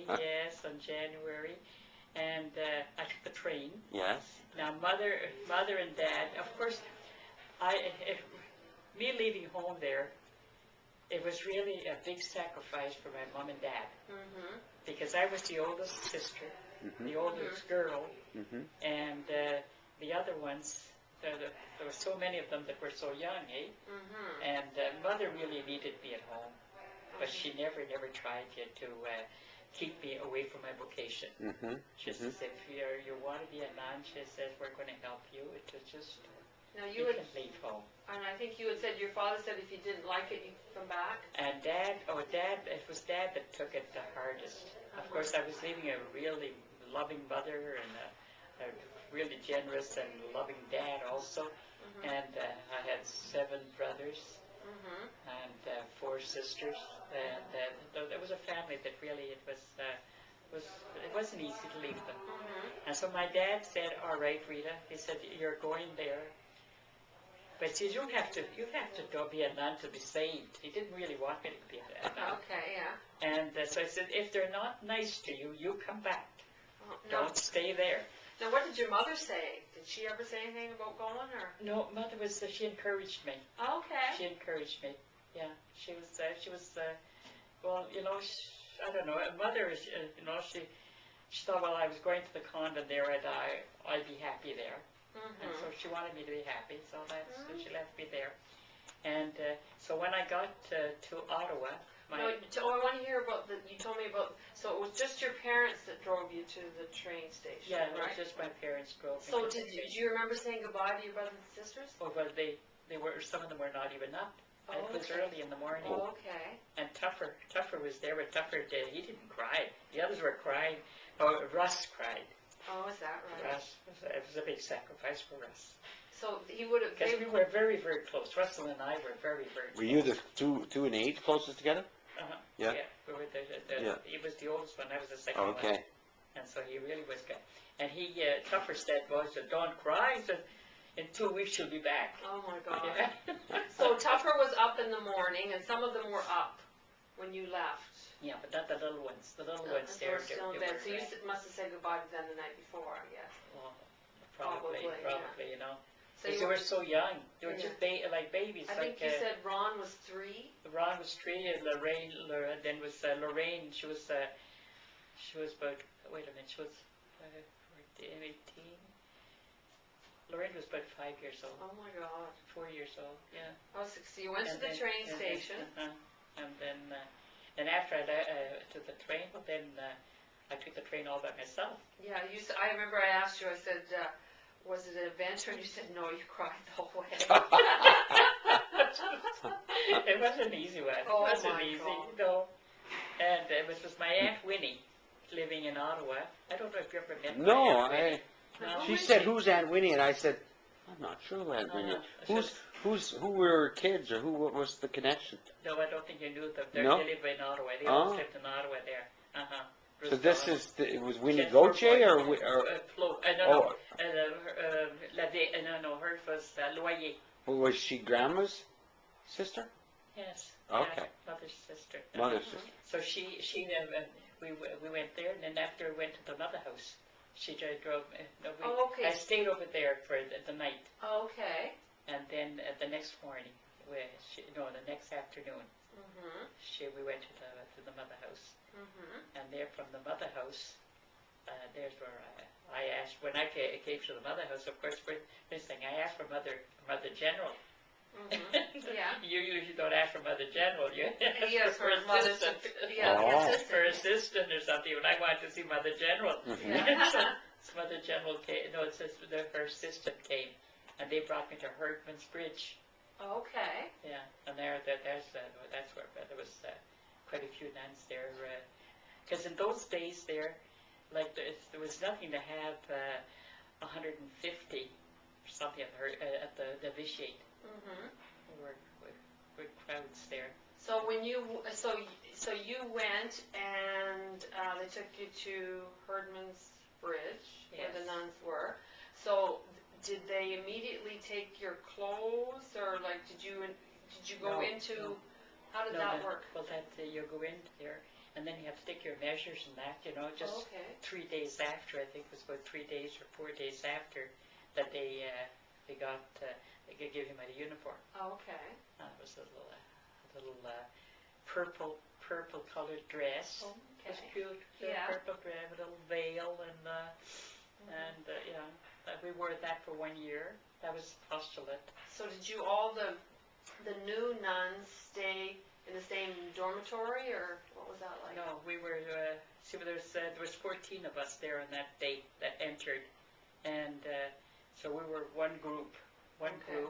yes, on January, and I took the train. Yes. Now, mother and dad, of course, me leaving home there, it was really a big sacrifice for my mom and dad. Because I was the oldest sister, the oldest girl, and the other ones, there were so many of them that were so young, eh? And mother really needed me at home, but she never tried to keep me away from my vocation. She says, if you want to be a nun, she says, we're going to help you. It was just, now you can leave home. And I think you had said your father said if you didn't like it, you'd come back. And dad, it was dad that took it the hardest. Of course, I was leaving a really loving mother and a really generous and loving dad also. And I had 7 brothers and 4 sisters. And there was a family that really, it wasn't easy to leave them. And so my dad said, all right, Rita, he said, you're going there. But see, you have to go be a nun to be saved. He didn't really want me to be a nun. Okay, yeah. And so I said, if they're not nice to you, you come back. Don't stay there. Now, what did your mother say? Did she ever say anything about going, or? No, mother she encouraged me. Okay. She encouraged me. Yeah, she was. Well, I don't know. Mother is, she thought, well, I was going to the convent there, and I'd be happy there. And so she wanted me to be happy, so she left me there. And so when I got to Ottawa, I want to hear about you told me about, so it was just your parents that drove you to the train station, yeah, right? It was just my parents drove me. So do you remember saying goodbye to your brothers and sisters? Oh, well, they were, some of them were not even up. It was early in the morning. Oh, okay. And Tuffer was there, but Tuffer, he didn't cry. The others were crying. Oh, Russ cried. Oh, is that right? Russ, it was a big sacrifice for Russ. So he would have... Because we were very, very close. Russell and I were very, very close. Were you the two in age closest together? Yeah. Yeah. We were He was the oldest one. I was the second one. Okay. And so he really was good. And Tuffer said, well, he said, don't cry. He said, in 2 weeks you'll be back. Oh, my God. Yeah. So Tuffer was up in the morning, and some of them were up when you left. Yeah, but not the little ones. The little ones they were still in bed. So you must have said goodbye to them the night before, I guess. Well, probably, yeah. So they were so young. They were just like babies. I think you said Ron was 3. Ron was 3, and Lorraine then was Lorraine. She was about, wait a minute, she was 18. Lorraine was about 5 years old. Oh my God. 4 years old, yeah. Oh, so you went to the train station. And then after I took the train, then I took the train all by myself. Yeah, I remember I asked you, I said, was it an adventure? And you said, no, you cried the whole way. It wasn't an easy one. Oh, it wasn't my easy, God. no. And it was my Aunt Winnie living in Ottawa. I don't know if you ever met my No, Aunt Winnie. she said, who's Aunt Winnie? And I said, I'm not sure who Aunt Winnie is. Who were kids, or what was the connection? No, I don't think you knew them. They live in Ottawa. They all lived in Ottawa there. So this it was Winnie Gauthier, or Flo? No, hers was Loyer. Was she Grandma's sister? Yes. Okay. Yeah, mother's sister. Mother's sister. So we went there, and then after we went to the mother house. She drove. Okay. I stayed over there for the night. Okay. And then the next morning, the next afternoon, we went to the mother house. And there from the mother house, there's where I asked, when I came to the mother house, of course, first thing I asked for Mother General. Yeah. You usually don't ask for Mother General. You ask for her assistant. For assistant or something. When I wanted to see Mother General. So Mother General came. No, it says her assistant came, and they brought me to Herdman's Bridge. Okay. Yeah, and that's where there was quite a few nuns there. Because in those days there was nothing to have 150 or something at the novitiate. There were crowds there. So when you went, and they took you to Herdman's Bridge, where the nuns were. So did they immediately take your clothes, or did you go into? How did that work? Well, you go in there, and then you have to take your measures and that, just Okay. 3 days after, I think it was about 3 days or 4 days after, that they could give him a uniform. Okay. It was a little purple colored dress. It was Okay. cute. Yeah. Purple dress, a little veil, we wore that for 1 year. That was postulate. So did you all the new nuns stay in the same dormitory, or what was that like? No, we were. There was 14 of us there on that date that entered, and so we were one group, Okay.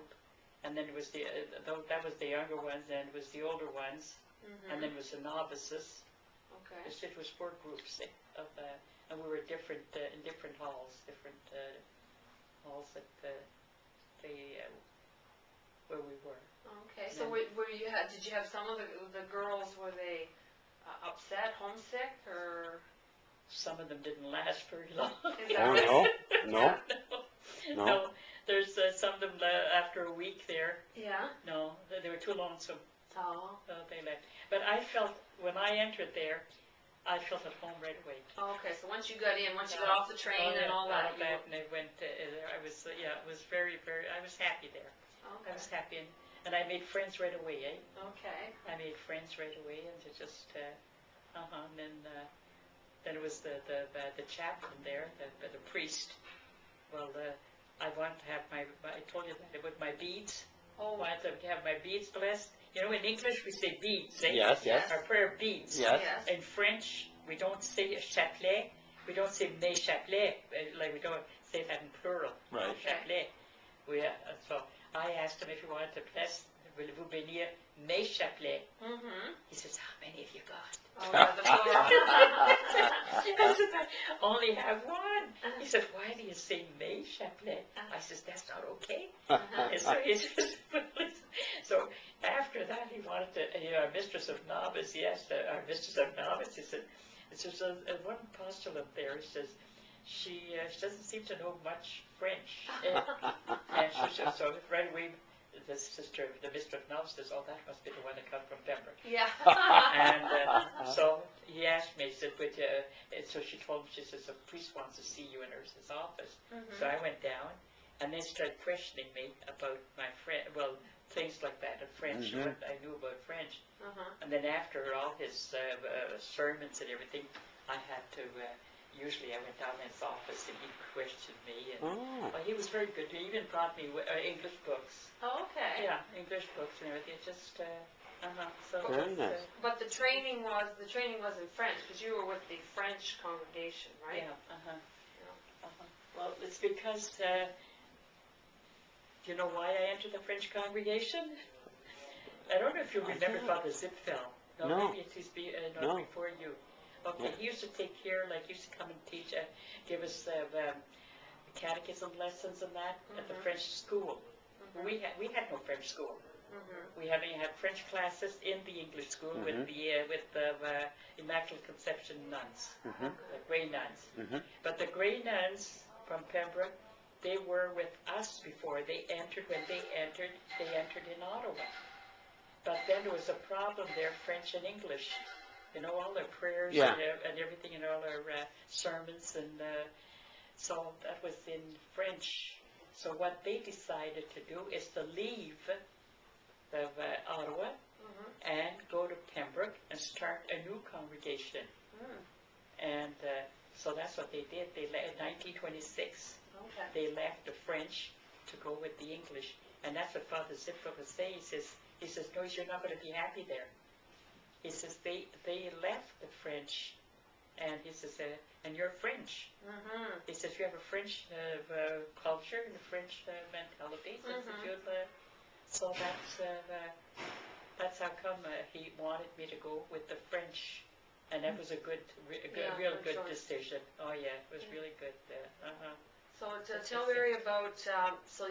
and then it was that was the younger ones, and it was the older ones, and then it was the novices. Okay. It was 4 groups and we were different in different halls, halls that where we were. Okay. So did you have some of the girls, were they upset, homesick, or? Some of them didn't last very long. Is that right? No. No. There's some of them after a week there. Yeah. No, they were too lonesome. Oh. So they left. But I felt when I entered there, I felt at home right away. Okay, so once you got off the train and all that, and I went. I was it was very I was happy there. Okay. I was happy and I made friends right away. Okay. I made friends right away and just and then it was the chaplain there, the priest. Well, I wanted to have I told you that with my beads. I wanted to have my beads blessed. In English we say beads, eh? Yes. Our prayer beads. Yes. In French, we don't say chapelet. We don't say mes chapelets. Like we don't say that in plural. Right. Chapelet. So I asked him if he wanted to bless, voulez-vous bénir mes chapelets? He says, how many have you got? Oh, yeah, the plural. I said, I only have one. He said, why do you say mes chapelets? I says, that's not okay. And so he says, so after that he wanted to, our mistress of novice, our mistress of novice, he said, it's just one postulant there, he says, she doesn't seem to know much French. And so right away, the mistress of novice says, oh, that must be the one that comes from Pembroke. Yeah. And so he asked me, he said, and so she told him, she says, the priest wants to see you in his office. So I went down, and they started questioning me about my things like that in French, what I knew about French. And then after all his sermons and everything, I had to, usually I went down in his office and he questioned me. And he was very good. He even brought me English books. Oh, okay. Yeah, English books and everything. Just, so Very nice. But the training was in French, because you were with the French congregation, right? Yeah, Well, it's because, do you know why I entered the French congregation? I don't know if you remember Father Zipfel. No. Maybe it's No. before you. Okay, Yeah. he used to take care, he used to come and teach, give us catechism lessons and that at the French school. We had no French school. We had French classes in the English school with the Immaculate Conception nuns, the Grey nuns. But the Grey nuns from Pembroke, they were with us before they entered. When they entered in Ottawa. But then there was a problem there, French and English. All their prayers and everything, and all their sermons, and so that was in French. So what they decided to do is to leave Ottawa and go to Pembroke and start a new congregation. And so that's what they did. They left in 1926. Okay. They left the French to go with the English, and that's what Father Zipfel was saying. He says, no, you're not going to be happy there. He says they left the French, and he says, and you're French. He says you have a French culture and a French mentality. So that's how come he wanted me to go with the French, and that was a real good decision. Oh yeah, it was really good. So tell Mary about so